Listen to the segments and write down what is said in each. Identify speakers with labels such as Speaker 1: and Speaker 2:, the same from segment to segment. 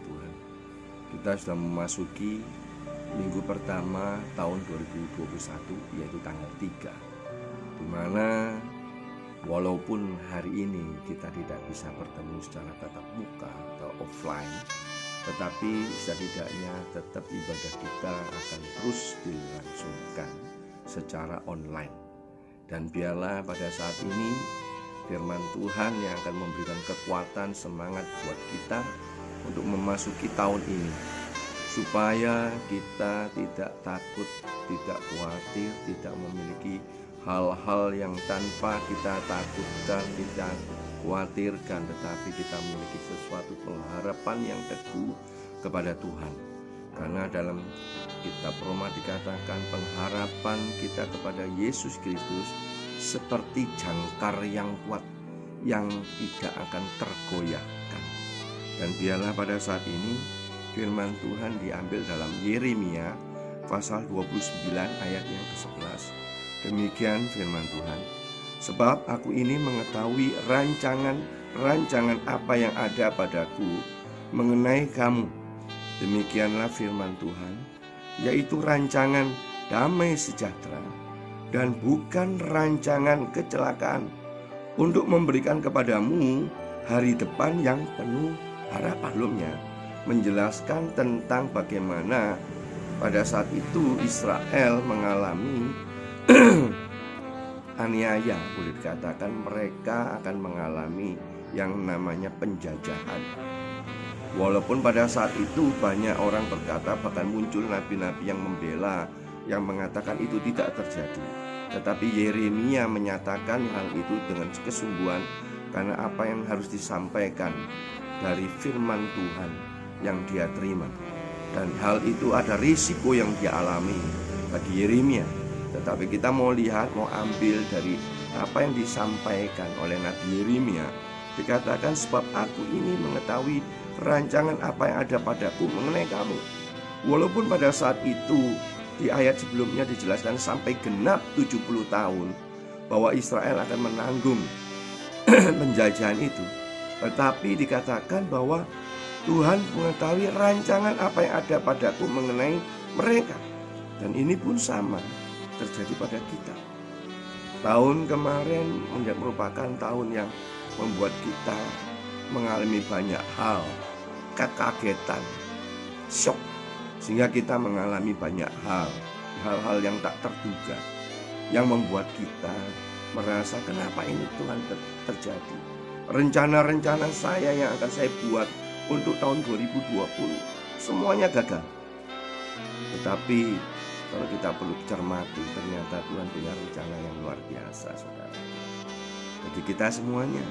Speaker 1: Tuhan. Kita sudah memasuki minggu pertama tahun 2021, yaitu tanggal 3, di mana walaupun hari ini kita tidak bisa bertemu secara tatap muka atau offline, tetapi setidaknya tetap ibadah kita akan terus dilangsungkan secara online. Dan biarlah pada saat ini firman Tuhan yang akan memberikan kekuatan, semangat buat kita untuk memasuki tahun ini, supaya kita tidak takut, tidak khawatir, tidak memiliki hal-hal yang tanpa kita takutkan, kita khawatirkan, tetapi kita memiliki sesuatu pengharapan yang teguh kepada Tuhan. Karena dalam kitab Roma dikatakan pengharapan kita kepada Yesus Kristus seperti jangkar yang kuat yang tidak akan tergoyahkan. Dan biarlah pada saat ini firman Tuhan diambil dalam Yeremia pasal 29 ayat yang ke-11. Demikian firman Tuhan, sebab aku ini mengetahui rancangan apa yang ada padaku mengenai kamu. Demikianlah firman Tuhan, yaitu rancangan damai sejahtera dan bukan rancangan kecelakaan, untuk memberikan kepadamu hari depan yang penuh harapan. Menjelaskan tentang bagaimana pada saat itu Israel mengalami aniaya. Boleh dikatakan mereka akan mengalami yang namanya penjajahan. Walaupun pada saat itu banyak orang berkata, bahkan muncul nabi-nabi yang membela, yang mengatakan itu tidak terjadi. Tetapi Yeremia menyatakan hal itu dengan kesungguhan, karena apa yang harus disampaikan dari firman Tuhan yang dia terima. Dan hal itu ada risiko yang dia alami bagi Yeremia. Tetapi kita mau lihat, mau ambil dari apa yang disampaikan oleh Nabi Yeremia. Dikatakan, sebab aku ini mengetahui rancangan apa yang ada padaku mengenai kamu. Walaupun pada saat itu di ayat sebelumnya dijelaskan sampai genap 70 tahun bahwa Israel akan menanggung penjajahan itu, tetapi dikatakan bahwa Tuhan mengetahui rancangan apa yang ada padaku mengenai mereka. Dan ini pun sama terjadi pada kita. Tahun kemarin merupakan tahun yang membuat kita mengalami banyak hal, kekagetan, shock, sehingga kita mengalami banyak hal-hal yang tak terduga, yang membuat kita merasa kenapa ini Tuhan terjadi. Rencana-rencana saya yang akan saya buat untuk tahun 2020 semuanya gagal. Tetapi kalau kita perlu cermati, ternyata Tuhan punya rencana yang luar biasa, saudara. Bagi kita semuanya.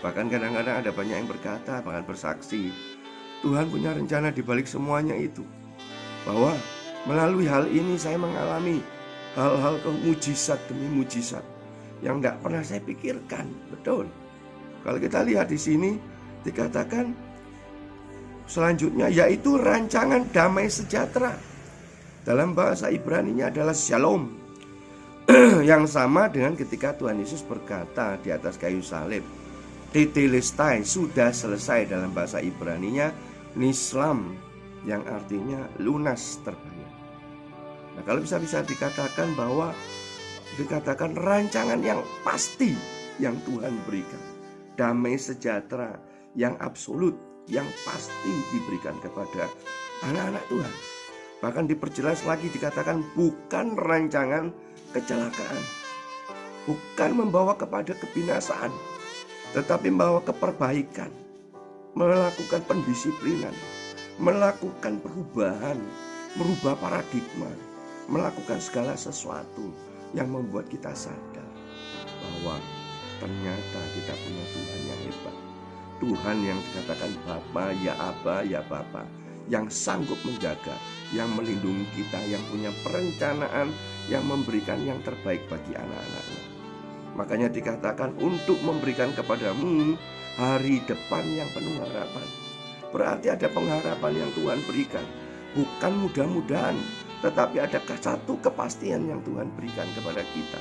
Speaker 1: Bahkan kadang-kadang ada banyak yang berkata, bahkan bersaksi, Tuhan punya rencana di balik semuanya itu. Bahwa melalui hal ini saya mengalami hal-hal mujizat demi mujizat yang tidak pernah saya pikirkan. Betul. Kalau kita lihat di sini dikatakan selanjutnya, yaitu rancangan damai sejahtera. Dalam bahasa Ibrani-nya adalah shalom. Yang sama dengan ketika Tuhan Yesus berkata di atas kayu salib, tetelestai, sudah selesai. Dalam bahasa Ibrani-nya nislam, yang artinya lunas, terbayar. Nah, kalau bisa dikatakan bahwa dikatakan rancangan yang pasti yang Tuhan berikan, damai sejahtera yang absolut, yang pasti diberikan kepada anak-anak Tuhan. Bahkan diperjelas lagi, dikatakan bukan rancangan kecelakaan, bukan membawa kepada kebinasaan, tetapi membawa keperbaikan, melakukan pendisiplinan, melakukan perubahan, merubah paradigma, melakukan segala sesuatu yang membuat kita sadar bahwa ternyata kita punya Tuhan yang hebat. Tuhan yang dikatakan Bapa, ya Aba, ya Bapa, yang sanggup menjaga, yang melindungi kita, yang punya perencanaan, yang memberikan yang terbaik bagi anak-anaknya. Makanya dikatakan untuk memberikan kepadamu hari depan yang penuh harapan. Berarti ada pengharapan yang Tuhan berikan. Bukan mudah-mudahan, tetapi ada satu kepastian yang Tuhan berikan kepada kita,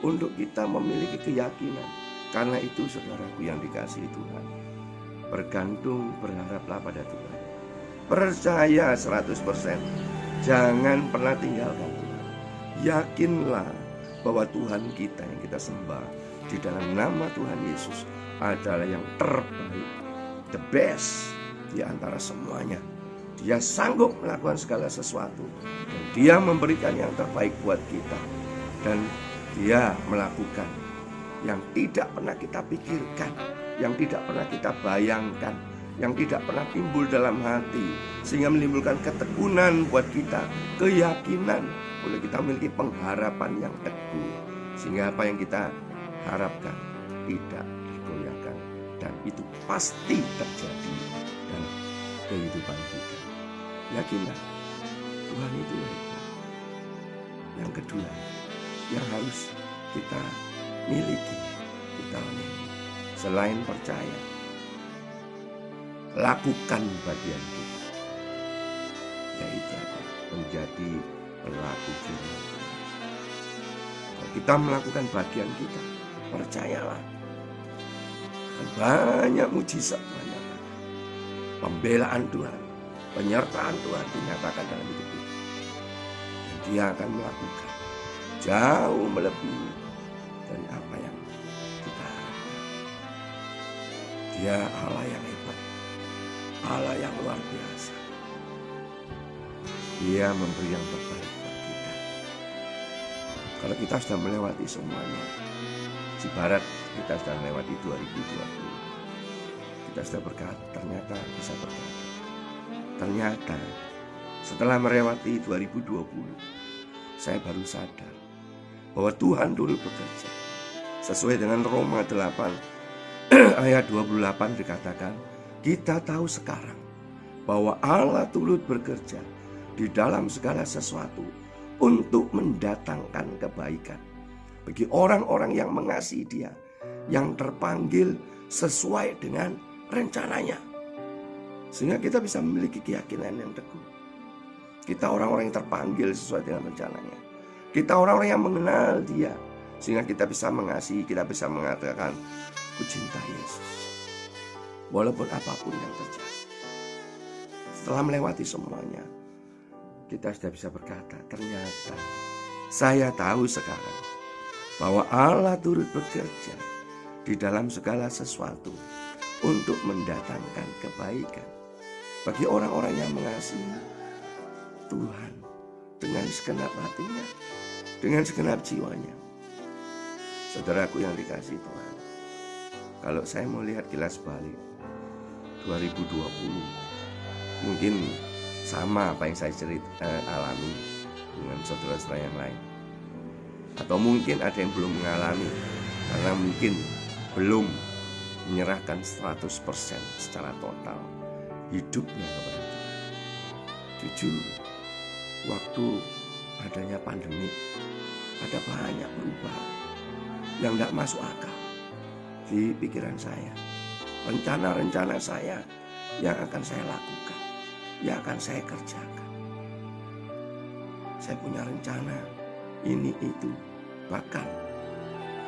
Speaker 1: untuk kita memiliki keyakinan. Karena itu saudaraku yang dikasihi Tuhan, bergantung, berharaplah pada Tuhan. Percaya 100%. Jangan pernah tinggalkan Tuhan. Yakinlah bahwa Tuhan kita yang kita sembah di dalam nama Tuhan Yesus adalah yang terbaik, the best di antara semuanya. Dia sanggup melakukan segala sesuatu, dan Dia memberikan yang terbaik buat kita. Dan Dia melakukan yang tidak pernah kita pikirkan, yang tidak pernah kita bayangkan, yang tidak pernah timbul dalam hati, sehingga menimbulkan ketekunan buat kita, keyakinan, boleh kita memiliki pengharapan yang teguh, sehingga apa yang kita harapkan tidak digoyahkan, dan itu pasti terjadi dalam kehidupan kita. Yakinlah, Tuhan itu hebat. Yang kedua yang harus kita miliki, kita miliki, selain percaya, lakukan bagian kita, yaitu apa? Menjadi pelaku firman. Kalau kita melakukan bagian kita, percayalah, akan banyak mujizat Tuhan nyatakan. Pembelaan Tuhan, penyertaan Tuhan dinyatakan dalam hidup kita. Dan Dia akan melakukan jauh melebihi dari apa yang kita harapkan. Dia Allah yang hebat, Allah yang luar biasa. Dia memberi yang terbaik buat kita. Kalau kita sudah melewati semuanya, ibarat kita sudah melewati 2020, kita sudah berkata, ternyata bisa berkata, ternyata setelah melewati 2020, saya baru sadar bahwa Tuhan dulu bekerja. Sesuai dengan Roma 8 ayat 28 dikatakan, kita tahu sekarang bahwa Allah turut bekerja di dalam segala sesuatu untuk mendatangkan kebaikan bagi orang-orang yang mengasihi Dia, yang terpanggil sesuai dengan rencananya. Sehingga kita bisa memiliki keyakinan yang teguh. Kita orang-orang yang terpanggil sesuai dengan rencananya. Kita orang-orang yang mengenal Dia, sehingga kita bisa mengasihi, kita bisa mengatakan, ku cinta Yesus, walaupun apapun yang terjadi. Setelah melewati semuanya, kita sudah bisa berkata, ternyata saya tahu sekarang bahwa Allah turut bekerja di dalam segala sesuatu untuk mendatangkan kebaikan bagi orang-orang yang mengasihi Tuhan dengan segenap hatinya, dengan segenap jiwanya. Saudaraku yang dikasihi Tuhan, kalau saya mau lihat kilas balik 2020, mungkin sama apa yang saya alami dengan saudara-saudara yang lain, atau mungkin ada yang belum mengalami karena mungkin belum menyerahkan 100% secara total hidupnya kepada Tuhan. Jujur, waktu adanya pandemi, ada banyak perubahan yang tidak masuk akal di pikiran saya. Rencana-rencana saya yang akan saya lakukan, yang akan saya kerjakan. Saya punya rencana ini itu, bahkan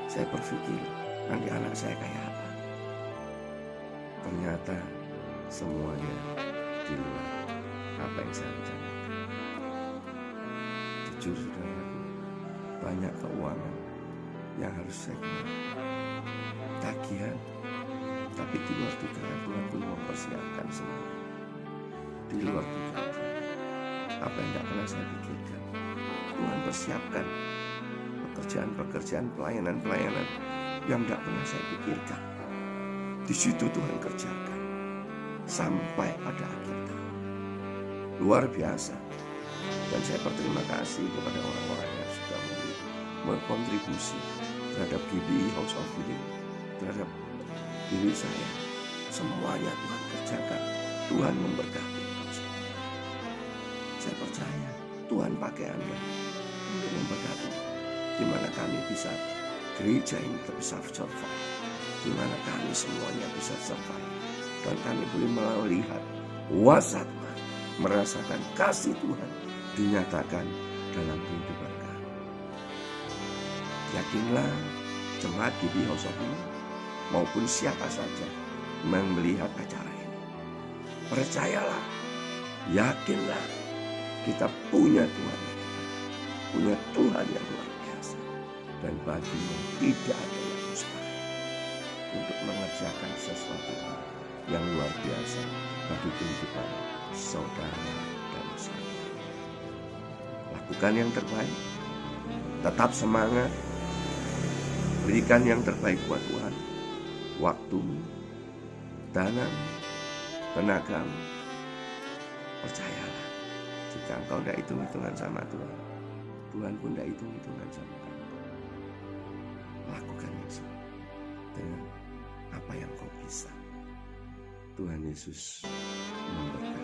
Speaker 1: saya berpikir nanti anak saya kayak apa. Ternyata semuanya di luar apa yang saya rencanakan. Jujur saudaraku, banyak keuangan yang harus saya keluarkan, tagihan, tapi di luar dugaan Tuhan pun mempersiapkan semua. Di luar dugaan apa yang tidak pernah saya pikirkan, Tuhan persiapkan pekerjaan-pekerjaan, pelayanan-pelayanan yang tidak pernah saya pikirkan. Di situ Tuhan kerjakan sampai pada akhir tahun. Luar biasa. Dan saya berterima kasih kepada orang-orang yang sudah berkontribusi terhadap GBI House of Healing, terhadap diri saya. Semuanya Tuhan kerjakan. Tuhan memberkati. Saya percaya Tuhan pakai Anda untuk memberkati, di mana kami bisa, gereja ini bisa survive, di mana kami semuanya bisa survive, dan kami boleh melihat kuasa Tuhan, merasakan kasih Tuhan dinyatakan dalam kehidupan kami. Yakinlah jemaat GBI House of Healing maupun siapa saja yang melihat acara ini, percayalah Yakinlah kita punya Tuhan. Punya Tuhan yang luar biasa. Dan baginya tidak ada yang mustahil untuk mengerjakan sesuatu yang luar biasa bagi kehidupan saudara dan saya. Lakukan yang terbaik. Tetap semangat. Berikan yang terbaik buat Tuhan. Waktumu, danamu, tenagamu. Percayalah, jika engkau tidak hitung-hitungan sama Tuhan, Tuhan pun tidak hitung-hitungan sama kamu. Lakukan yang semua dengan apa yang kau bisa. Tuhan Yesus memberkati.